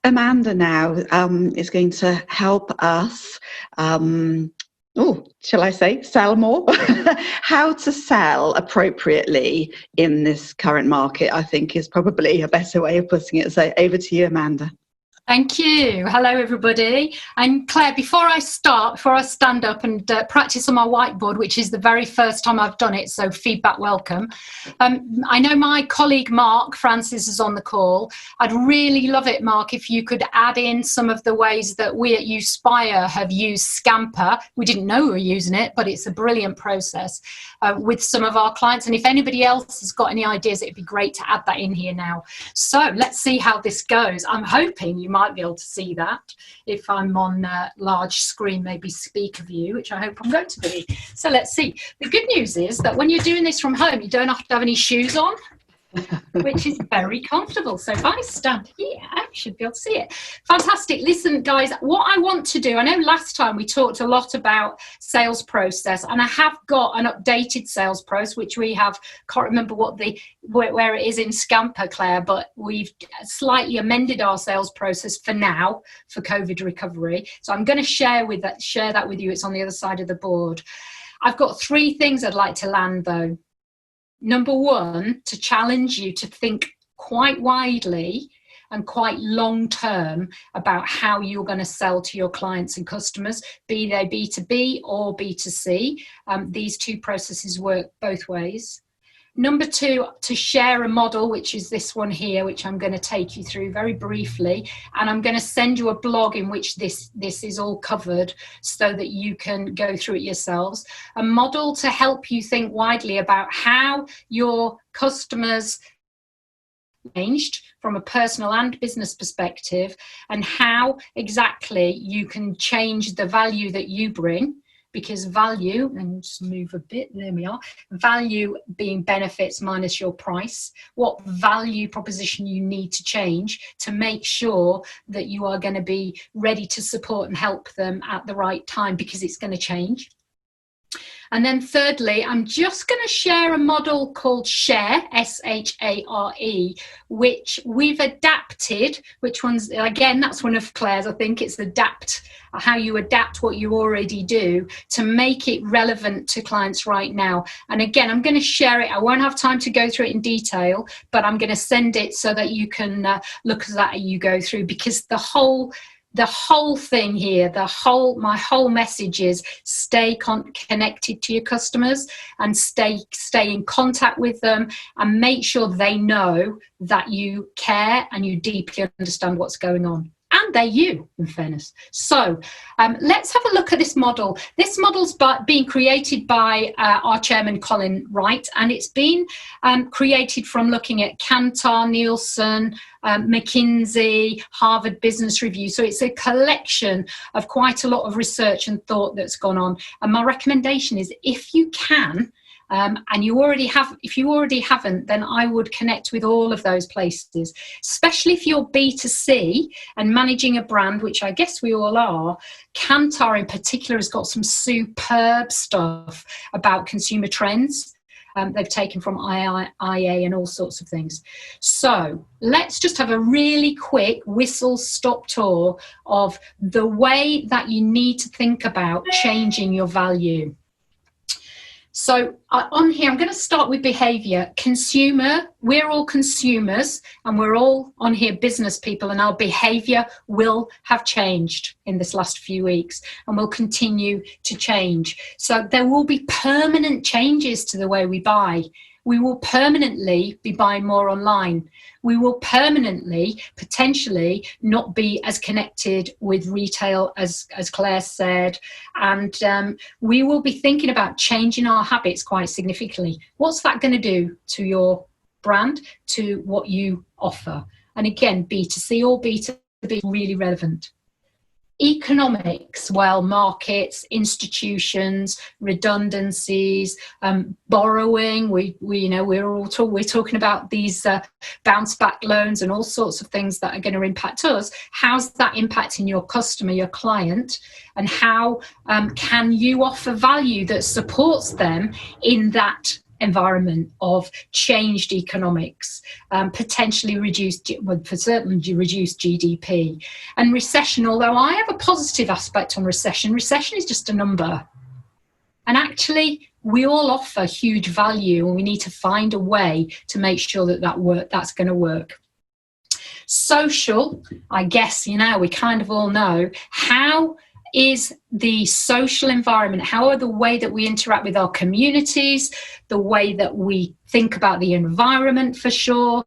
Amanda now is going to help us, shall I say, sell more? How to sell appropriately in this current market, I think, is probably a better way of putting it. So over to you, Amanda. Thank you. Hello, everybody. And Claire, before I stand up and practice on my whiteboard, which is the very first time I've done it, so feedback welcome. I know my colleague Mark Francis is on the call. I'd really love it, Mark, if you could add in some of the ways that we at Uspire have used Scamper. We didn't know we were using it, but it's a brilliant process with some of our clients. And if anybody else has got any ideas, it'd be great to add that in here now. So let's see how this goes. I'm hoping you might be able to see that if I'm on a large screen, maybe speaker view, which I hope I'm going to be. So let's see. The good news is that when you're doing this from home, you don't have to have any shoes on, which is very comfortable. So if I stand here, I should be able to see it. Fantastic. Listen, guys, what I want to do, I know last time we talked a lot about sales process, and I have got an updated sales process, which we have, can't remember where it is in Scamper, Claire, but we've slightly amended our sales process for now for COVID recovery. So I'm going to share that with you. It's on the other side of the board. I've got 3 things I'd like to land, though. Number 1, to challenge you to think quite widely and quite long term about how you're going to sell to your clients and customers, be they B2B or B2C. These 2 processes work both ways. Number 2, to share a model, which is this one here, which I'm going to take you through very briefly. And I'm going to send you a blog in which this is all covered so that you can go through it yourselves. A model to help you think widely about how your customers changed from a personal and business perspective, and how exactly you can change the value that you bring. Because value, and just move a bit, there we are, value being benefits minus your price, what value proposition you need to change to make sure that you are going to be ready to support and help them at the right time, because it's going to change. And then thirdly, I'm just going to share a model called SHARE, S-H-A-R-E, which we've adapted. Which one's, again, that's one of Claire's, I think. It's how you adapt what you already do to make it relevant to clients right now. And again, I'm going to share it. I won't have time to go through it in detail, but I'm going to send it so that you can look at that as you go through, because the whole thing here, my whole message is stay connected to your customers and stay in contact with them, and make sure they know that you care and you deeply understand what's going on. And they're you, in fairness. So let's have a look at this model. This model's being created by our chairman, Colin Wright, and it's been created from looking at Kantar, Nielsen, McKinsey, Harvard Business Review. So it's a collection of quite a lot of research and thought that's gone on. And my recommendation is, if you can, and if you already haven't, then I would connect with all of those places, especially if you're B2C and managing a brand, which I guess we all are. Kantar in particular has got some superb stuff about consumer trends. They've taken from IA and all sorts of things. So let's just have a really quick whistle-stop tour of the way that you need to think about changing your value. So on here, I'm going to start with behaviour. Consumer, we're all consumers, and we're all on here business people, and our behaviour will have changed in this last few weeks and will continue to change. So there will be permanent changes to the way we buy. We will permanently be buying more online. We will permanently, potentially, not be as connected with retail as Claire said. And we will be thinking about changing our habits quite significantly. What's that going to do to your brand, to what you offer? And again, B2C or B2B, really relevant. Economics, well, markets, institutions, redundancies, borrowing. We're talking about these bounce back loans and all sorts of things that are going to impact us. How's that impacting your customer, your client, and how can you offer value that supports them in that environment of changed economics, potentially reduced, well, for certain reduced GDP. And recession, although I have a positive aspect on recession is just a number. And actually, we all offer huge value, and we need to find a way to make sure that's going to work. Social, I guess, we kind of all know, how is the social environment, how are the way that we interact with our communities, the way that we think about the environment for sure,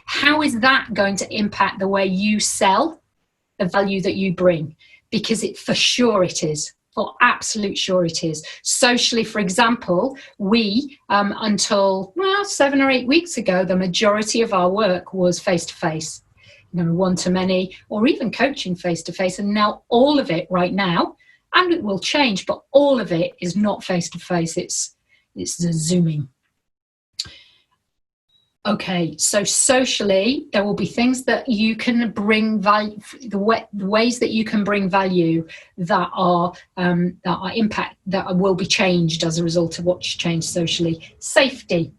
how is that going to impact the way you sell, the value that you bring? Because for sure it is. For absolute sure it is. Socially, for example, we, until 7 or 8 weeks ago, the majority of our work was face-to-face. One-to-many, or even coaching face-to-face. And now all of it right now, and it will change, but all of it is not face-to-face. It's the Zooming. Okay, so socially, there will be things that you can bring value, the ways that you can bring value that are impact, that will be changed as a result of what's changed socially. Safety.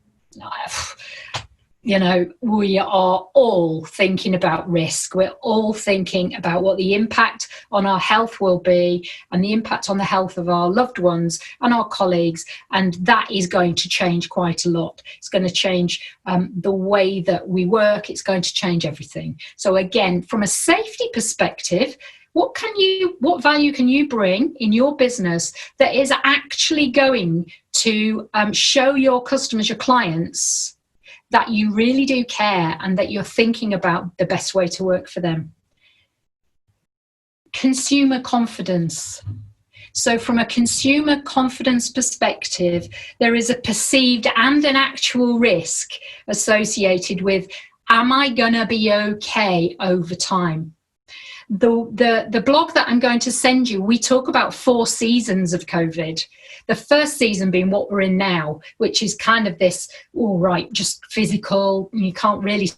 We are all thinking about risk. We're all thinking about what the impact on our health will be and the impact on the health of our loved ones and our colleagues. And that is going to change quite a lot. It's going to change the way that we work. It's going to change everything. So again, from a safety perspective, what value can you bring in your business that is actually going to show your customers, your clients, that you really do care and that you're thinking about the best way to work for them? Consumer confidence. So from a consumer confidence perspective, there is a perceived and an actual risk associated with, am I going to be okay over time? The blog that I'm going to send you, we talk about 4 seasons of COVID. The first season being what we're in now, which is kind of this, just physical. You can't really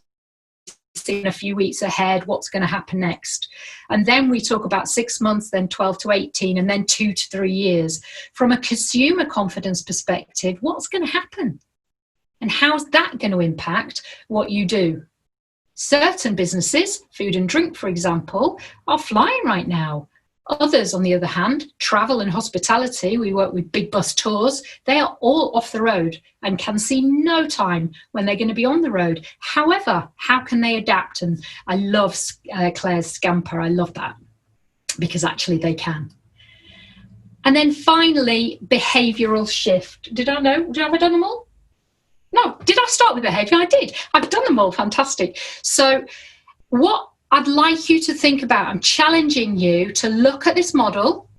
see in a few weeks ahead what's going to happen next. And then we talk about 6 months, then 12 to 18, and then 2 to 3 years. From a consumer confidence perspective, what's going to happen? And how's that going to impact what you do? Certain businesses, food and drink, for example, are flying right now. Others, on the other hand, travel and hospitality, we work with big bus tours, they are all off the road and can see no time when they're going to be on the road. However, how can they adapt? And I love Claire's scamper. I love that because actually they can. And then finally, behavioural shift. Have I done them all? No, did I start with behaviour? I did. I've done them all. Fantastic. So what I'd like you to think about, I'm challenging you to look at this model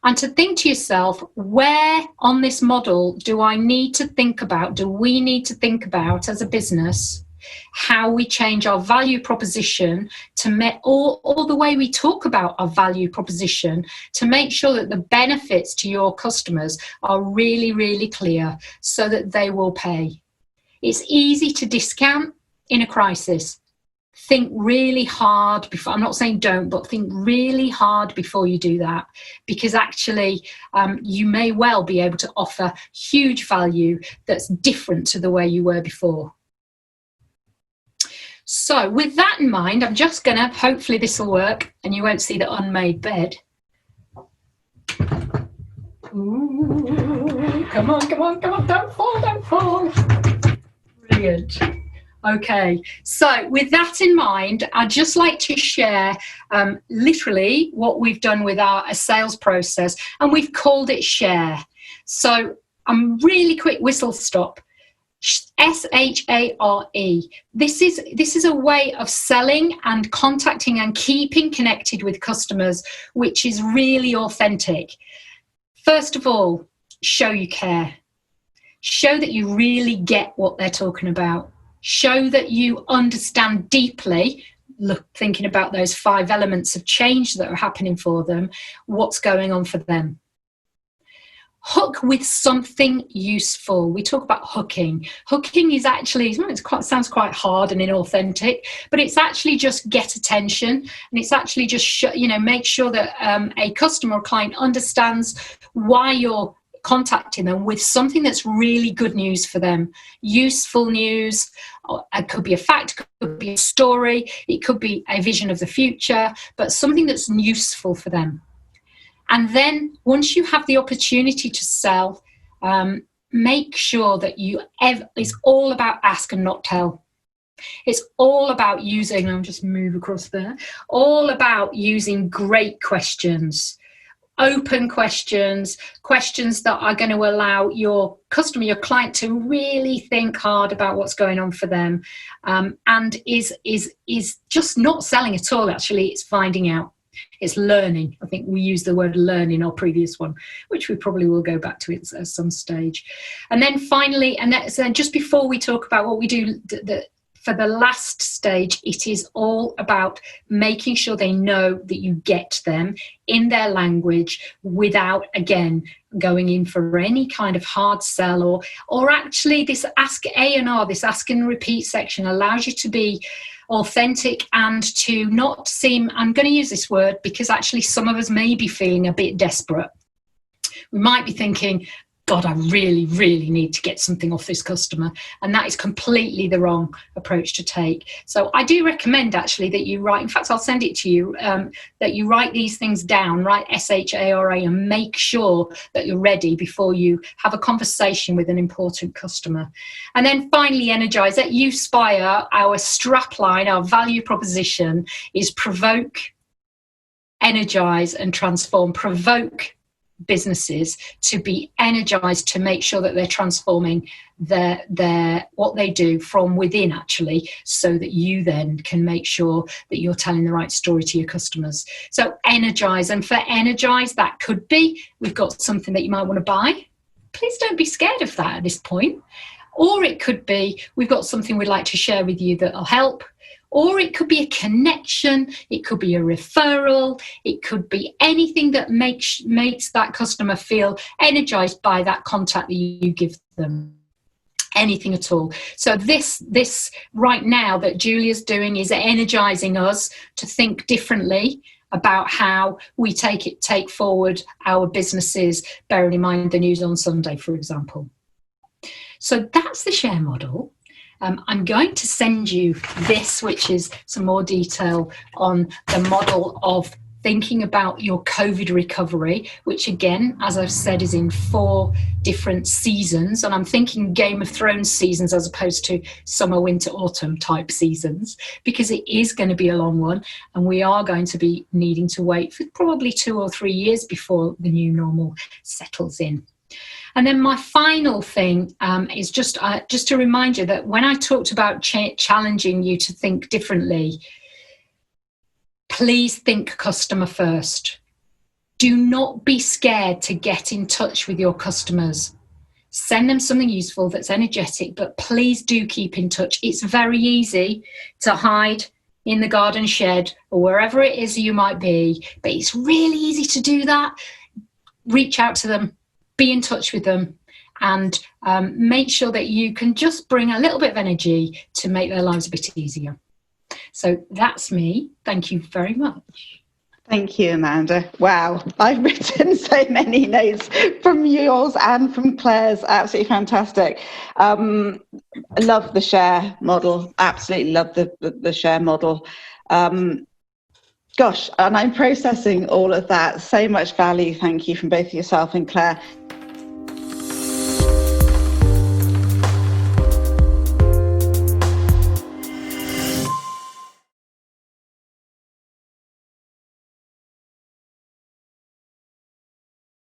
and to think to yourself, where on this model do we need to think about as a business, how we change our value proposition to all the way we talk about our value proposition to make sure that the benefits to your customers are really, really clear so that they will pay. It's easy to discount in a crisis. Think really hard before, I'm not saying don't, but think really hard before you do that, because actually you may well be able to offer huge value that's different to the way you were before. So with that in mind, I'm just going to, hopefully this will work and you won't see the unmade bed. Ooh, come on, don't fall. Brilliant. Okay, so with that in mind, I'd just like to share literally what we've done with our sales process, and we've called it Share. So I'm really quick whistle stop. SHARE. This is a way of selling and contacting and keeping connected with customers, which is really authentic. First of all, show you care. Show that you really get what they're talking about. Show that you understand deeply, thinking about those 5 elements of change that are happening for them, what's going on for them. Hook with something useful. We talk about hooking. Hooking is actually, sounds quite hard and inauthentic, but it's actually just get attention, and it's actually just make sure that a customer or client understands why you're contacting them with something that's really good news for them, useful news. It could be a fact, it could be a story, it could be a vision of the future, but something that's useful for them. And then once you have the opportunity to sell, make sure that it's all about ask and not tell. It's all about using, I'll just move across there, all about using great questions, open questions, questions that are going to allow your customer, your client, to really think hard about what's going on for them, and is just not selling at all. Actually, it's finding out. It's learning. I think we used the word learn in our previous one, which we probably will go back to at some stage. And then finally, and then just before we talk about what we do, for the last stage, it is all about making sure they know that you get them in their language without, again, going in for any kind of hard sell, or actually this ask A&R, this ask and repeat section allows you to be authentic and to not seem, I'm going to use this word because actually some of us may be feeling a bit desperate. We might be thinking, God, I really, really need to get something off this customer. And that is completely the wrong approach to take. So I do recommend actually that you write, in fact, I'll send it to you, that you write these things down, write SHARA, and make sure that you're ready before you have a conversation with an important customer. And then finally, energize. At Uspire, our strapline, our value proposition is provoke, energize, and transform. Provoke businesses to be energized, to make sure that they're transforming their what they do from within, actually, so that you then can make sure that you're telling the right story to your customers. So energize. And for energize, that could be, we've got something that you might want to buy. Please don't be scared of that at this point. Or it could be, we've got something we'd like to share with you that'll help. Or it could be a connection, it could be a referral, it could be anything that makes that customer feel energized by that contact that you give them. Anything at all. So this right now that Julia's doing is energizing us to think differently about how we take forward our businesses, bearing in mind the news on Sunday, for example. So that's the share model. I'm going to send you this, which is some more detail on the model of thinking about your COVID recovery, which again, as I've said, is in 4 different seasons. And I'm thinking Game of Thrones seasons as opposed to summer, winter, autumn type seasons, because it is going to be a long one. And we are going to be needing to wait for probably 2 or 3 years before the new normal settles in. And then my final thing is just to remind you that when I talked about challenging you to think differently, please think customer first. Do not be scared to get in touch with your customers. Send them something useful that's energetic, but please do keep in touch. It's very easy to hide in the garden shed or wherever it is you might be, but it's really easy to do that. Reach out to them. Be in touch with them, and make sure that you can just bring a little bit of energy to make their lives a bit easier. So that's me. Thank you very much. Thank you, Amanda. Wow, I've written so many notes from yours and from Claire's. Absolutely fantastic. I love the share model. Absolutely love the share model. Gosh, and I'm processing all of that. So much value. Thank you from both yourself and Claire.